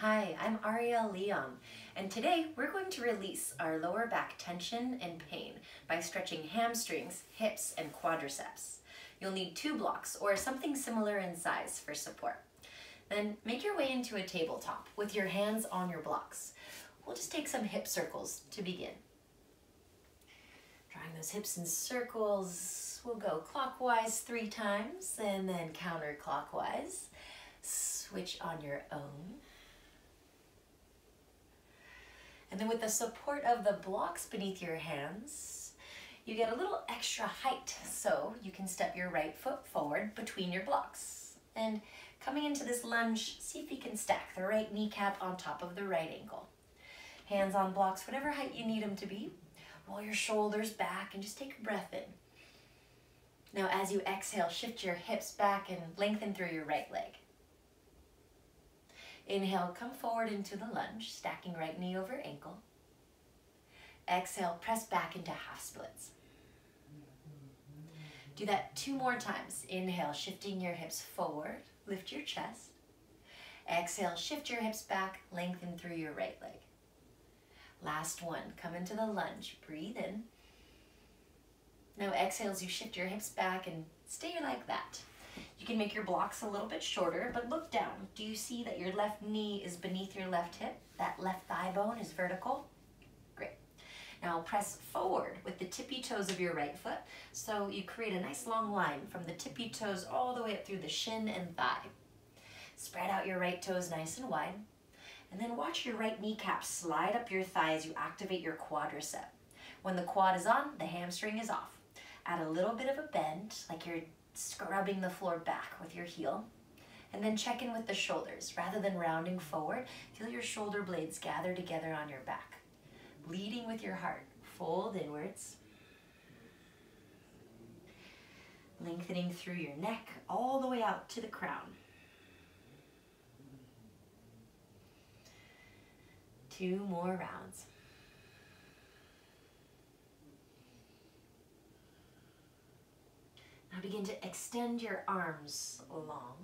Hi, I'm Arielle, and today we're going to release our lower back tension and pain by stretching hamstrings, hips, and quadriceps. You'll need 2 blocks or something similar in size for support. Then make your way into a tabletop with your hands on your blocks. We'll just take some hip circles to begin. Drawing those hips in circles, we'll go clockwise 3 times and then counterclockwise. Switch on your own. And then with the support of the blocks beneath your hands, you get a little extra height, so you can step your right foot forward between your blocks. And coming into this lunge, see if you can stack the right kneecap on top of the right ankle. Hands on blocks, whatever height you need them to be. Roll your shoulders back and just take a breath in. Now as you exhale, shift your hips back and lengthen through your right leg. Inhale, come forward into the lunge, stacking right knee over ankle. Exhale, press back into half splits. Do that 2 more times. Inhale, shifting your hips forward, lift your chest. Exhale, shift your hips back, lengthen through your right leg. Last one, come into the lunge, breathe in. Now exhale as you shift your hips back and stay like that. You can make your blocks a little bit shorter, but look down. Do you see that your left knee is beneath your left hip? That left thigh bone is vertical? Great. Now press forward with the tippy toes of your right foot, so you create a nice long line from the tippy toes all the way up through the shin and thigh. Spread out your right toes nice and wide, and then watch your right kneecap slide up your thigh as you activate your quadricep. When the quad is on, the hamstring is off. Add a little bit of a bend, like you're scrubbing the floor back with your heel, and then check in with the shoulders. Rather than rounding forward, feel your shoulder blades gather together on your back. Leading with your heart, fold inwards, lengthening through your neck all the way out to the crown. 2 more rounds. Now begin to extend your arms long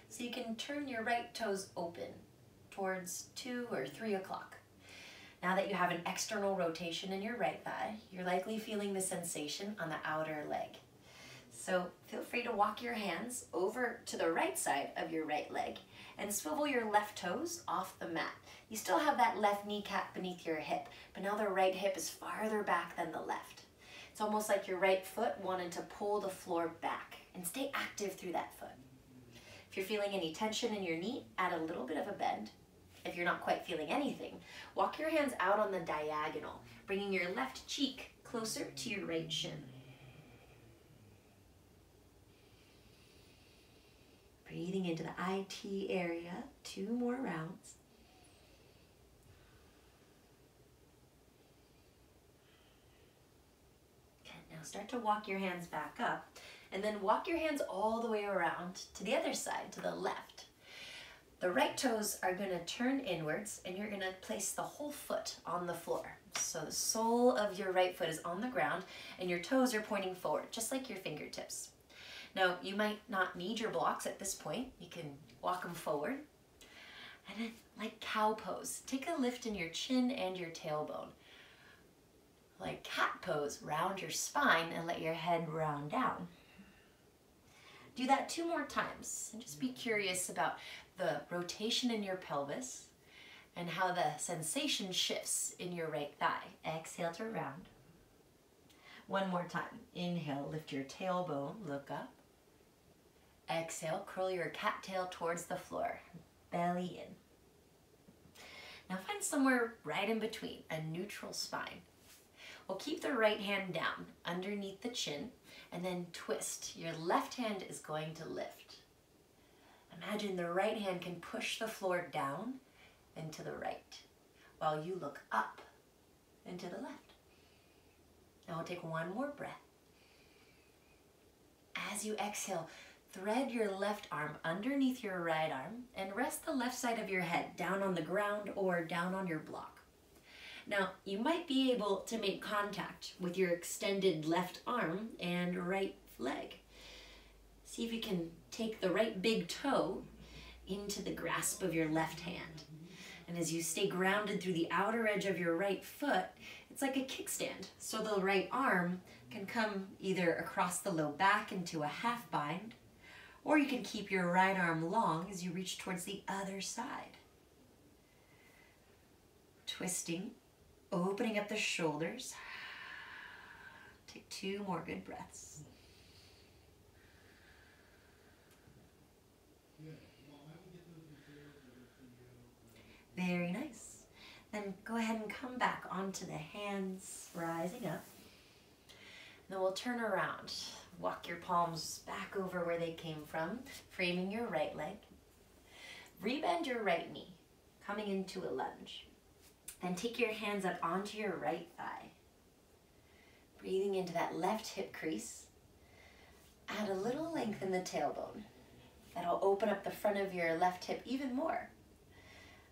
so you can turn your right toes open towards 2 or 3 o'clock. Now that you have an external rotation in your right thigh, you're likely feeling the sensation on the outer leg. So feel free to walk your hands over to the right side of your right leg and swivel your left toes off the mat. You still have that left kneecap beneath your hip, but now the right hip is farther back than the left. It's almost like your right foot wanted to pull the floor back, and stay active through that foot. If you're feeling any tension in your knee, add a little bit of a bend. If you're not quite feeling anything, walk your hands out on the diagonal, bringing your left cheek closer to your right shin. Breathing into the IT area, 2 more rounds. Now start to walk your hands back up, and then walk your hands all the way around to the other side, to the left. The right toes are going to turn inwards, and you're going to place the whole foot on the floor. So the sole of your right foot is on the ground, and your toes are pointing forward, just like your fingertips. Now, you might not need your blocks at this point. You can walk them forward. And then, like cow pose, take a lift in your chin and your tailbone. Like cat pose, round your spine and let your head round down. Do that 2 more times and just be curious about the rotation in your pelvis and how the sensation shifts in your right thigh. Exhale to round. 1 more time. Inhale, lift your tailbone, look up. Exhale, curl your cat tail towards the floor, belly in. Now find somewhere right in between, a neutral spine. We'll keep the right hand down underneath the chin and then twist. Your left hand is going to lift. Imagine the right hand can push the floor down and to the right while you look up and to the left. Now we'll take 1 more breath. As you exhale, thread your left arm underneath your right arm and rest the left side of your head down on the ground or down on your block. Now, you might be able to make contact with your extended left arm and right leg. See if you can take the right big toe into the grasp of your left hand. And as you stay grounded through the outer edge of your right foot, it's like a kickstand. So the right arm can come either across the low back into a half bind, or you can keep your right arm long as you reach towards the other side. Twisting, opening up the shoulders. Take 2 more good breaths. Very nice. Then go ahead and come back onto the hands, rising up. Then we'll turn around. Walk your palms back over where they came from, framing your right leg. Rebend your right knee, coming into a lunge. Then take your hands up onto your right thigh. Breathing into that left hip crease. Add a little length in the tailbone. That'll open up the front of your left hip even more.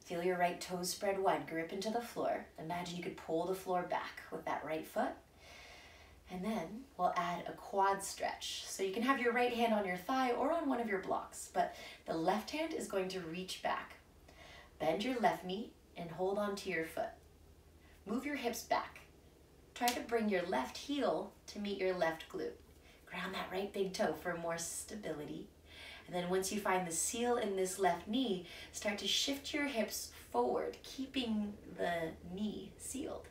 Feel your right toes spread wide, grip into the floor. Imagine you could pull the floor back with that right foot. And then we'll add a quad stretch. So you can have your right hand on your thigh or on one of your blocks, but the left hand is going to reach back. Bend your left knee and hold on to your foot. Move your hips back. Try to bring your left heel to meet your left glute. Ground that right big toe for more stability. And then once you find the seal in this left knee, start to shift your hips forward, keeping the knee sealed.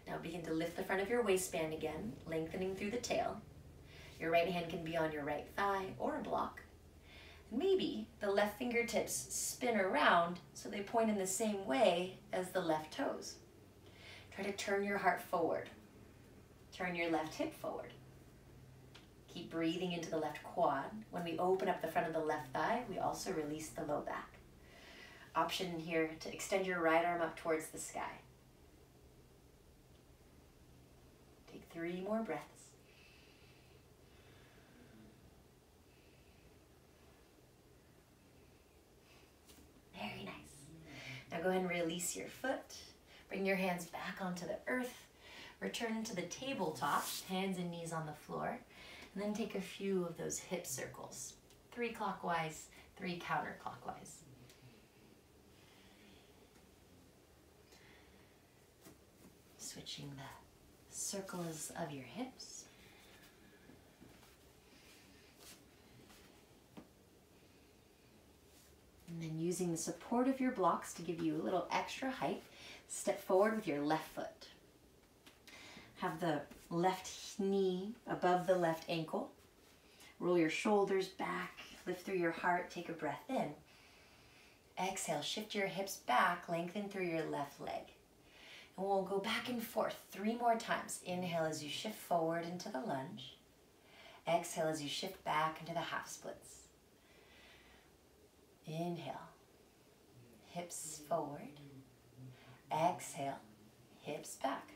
Now begin to lift the front of your waistband again, lengthening through the tail. Your right hand can be on your right thigh or a block. Maybe the left fingertips spin around so they point in the same way as the left toes. Try to turn your heart forward. Turn your left hip forward. Keep breathing into the left quad. When we open up the front of the left thigh, we also release the low back. Option here to extend your right arm up towards the sky. Take 3 more breaths. Very nice. Now go ahead and release your foot. Bring your hands back onto the earth. Return to the tabletop, hands and knees on the floor. And then take a few of those hip circles. 3 clockwise, 3 counterclockwise. Switching the circles of your hips. And then using the support of your blocks to give you a little extra height, step forward with your left foot. Have the left knee above the left ankle. Roll your shoulders back, lift through your heart, take a breath in. Exhale, shift your hips back, lengthen through your left leg. And we'll go back and forth 3 more times. Inhale as you shift forward into the lunge. Exhale as you shift back into the half splits. Inhale, hips forward. Exhale, hips back.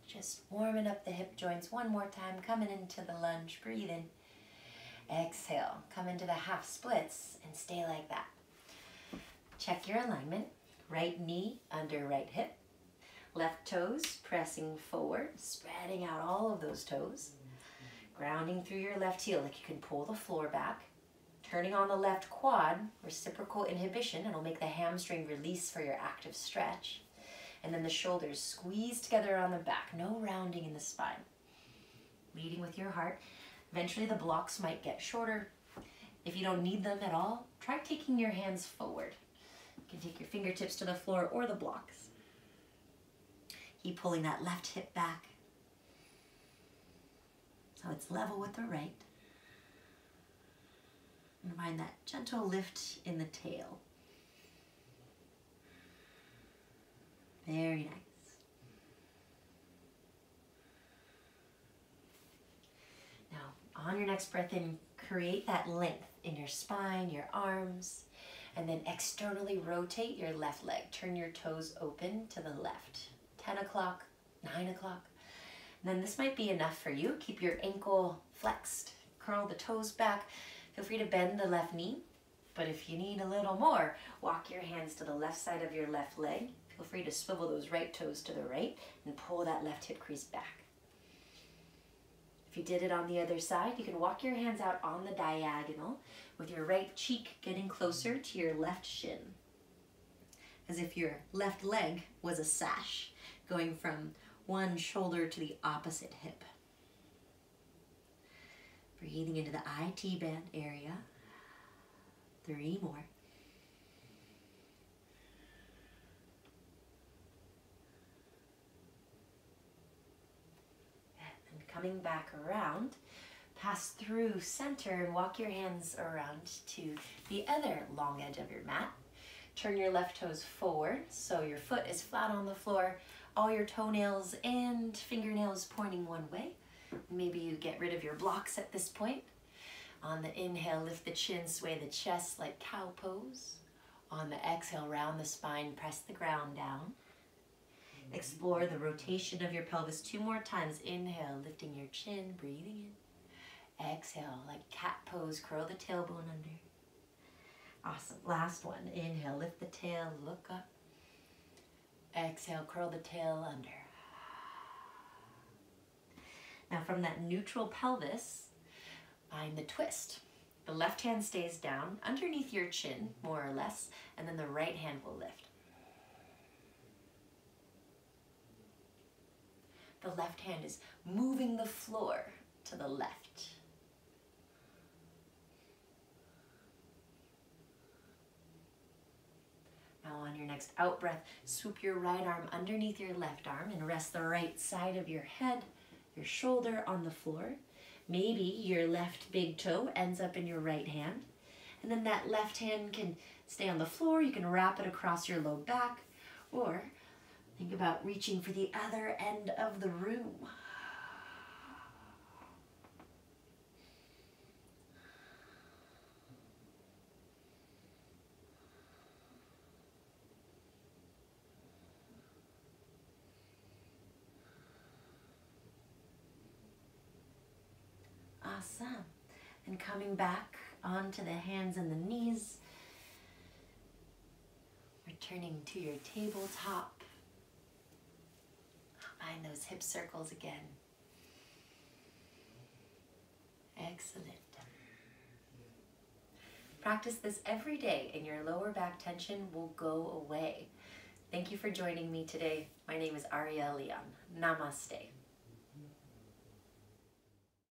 Just warming up the hip joints one more time, coming into the lunge, breathe in. Exhale, come into the half splits and stay like that. Check your alignment. Right knee under right hip. Left toes pressing forward, spreading out all of those toes. Grounding through your left heel like you can pull the floor back. Turning on the left quad, reciprocal inhibition. It'll make the hamstring release for your active stretch. And then the shoulders squeeze together on the back. No rounding in the spine. Leading with your heart. Eventually the blocks might get shorter. If you don't need them at all, try taking your hands forward. You can take your fingertips to the floor or the blocks. Keep pulling that left hip back so it's level with the right. And find that gentle lift in the tail. Very nice. Now, on your next breath in, create that length in your spine, your arms, and then externally rotate your left leg. Turn your toes open to the left. 10 o'clock, 9 o'clock. And then this might be enough for you. Keep your ankle flexed. Curl the toes back. Feel free to bend the left knee. But if you need a little more, walk your hands to the left side of your left leg. Feel free to swivel those right toes to the right and pull that left hip crease back. If you did it on the other side, you can walk your hands out on the diagonal with your right cheek getting closer to your left shin. as if your left leg was a sash going from one shoulder to the opposite hip. Breathing into the IT band area. 3 more. And coming back around, pass through center and walk your hands around to the other long edge of your mat. Turn your left toes forward so your foot is flat on the floor, all your toenails and fingernails pointing one way. Maybe you get rid of your blocks at this point. On the inhale, lift the chin, sway the chest like cow pose. On the exhale, round the spine, press the ground down. Explore the rotation of your pelvis 2 more times. Inhale, lifting your chin, breathing in. Exhale, like cat pose, curl the tailbone under. Awesome. Last one. Inhale, lift the tail, look up. Exhale, curl the tail under. Now from that neutral pelvis, find the twist. The left hand stays down underneath your chin, more or less, and then the right hand will lift. The left hand is moving the floor to the left. Now on your next out breath, swoop your right arm underneath your left arm and rest the right side of your head, your shoulder on the floor. Maybe your left big toe ends up in your right hand. And then that left hand can stay on the floor. You can wrap it across your low back, or think about reaching for the other end of the room. Awesome. And coming back onto the hands and the knees. Returning to your tabletop. Find those hip circles again. Excellent. Practice this every day and your lower back tension will go away. Thank you for joining me today. My name is Arielle. Namaste.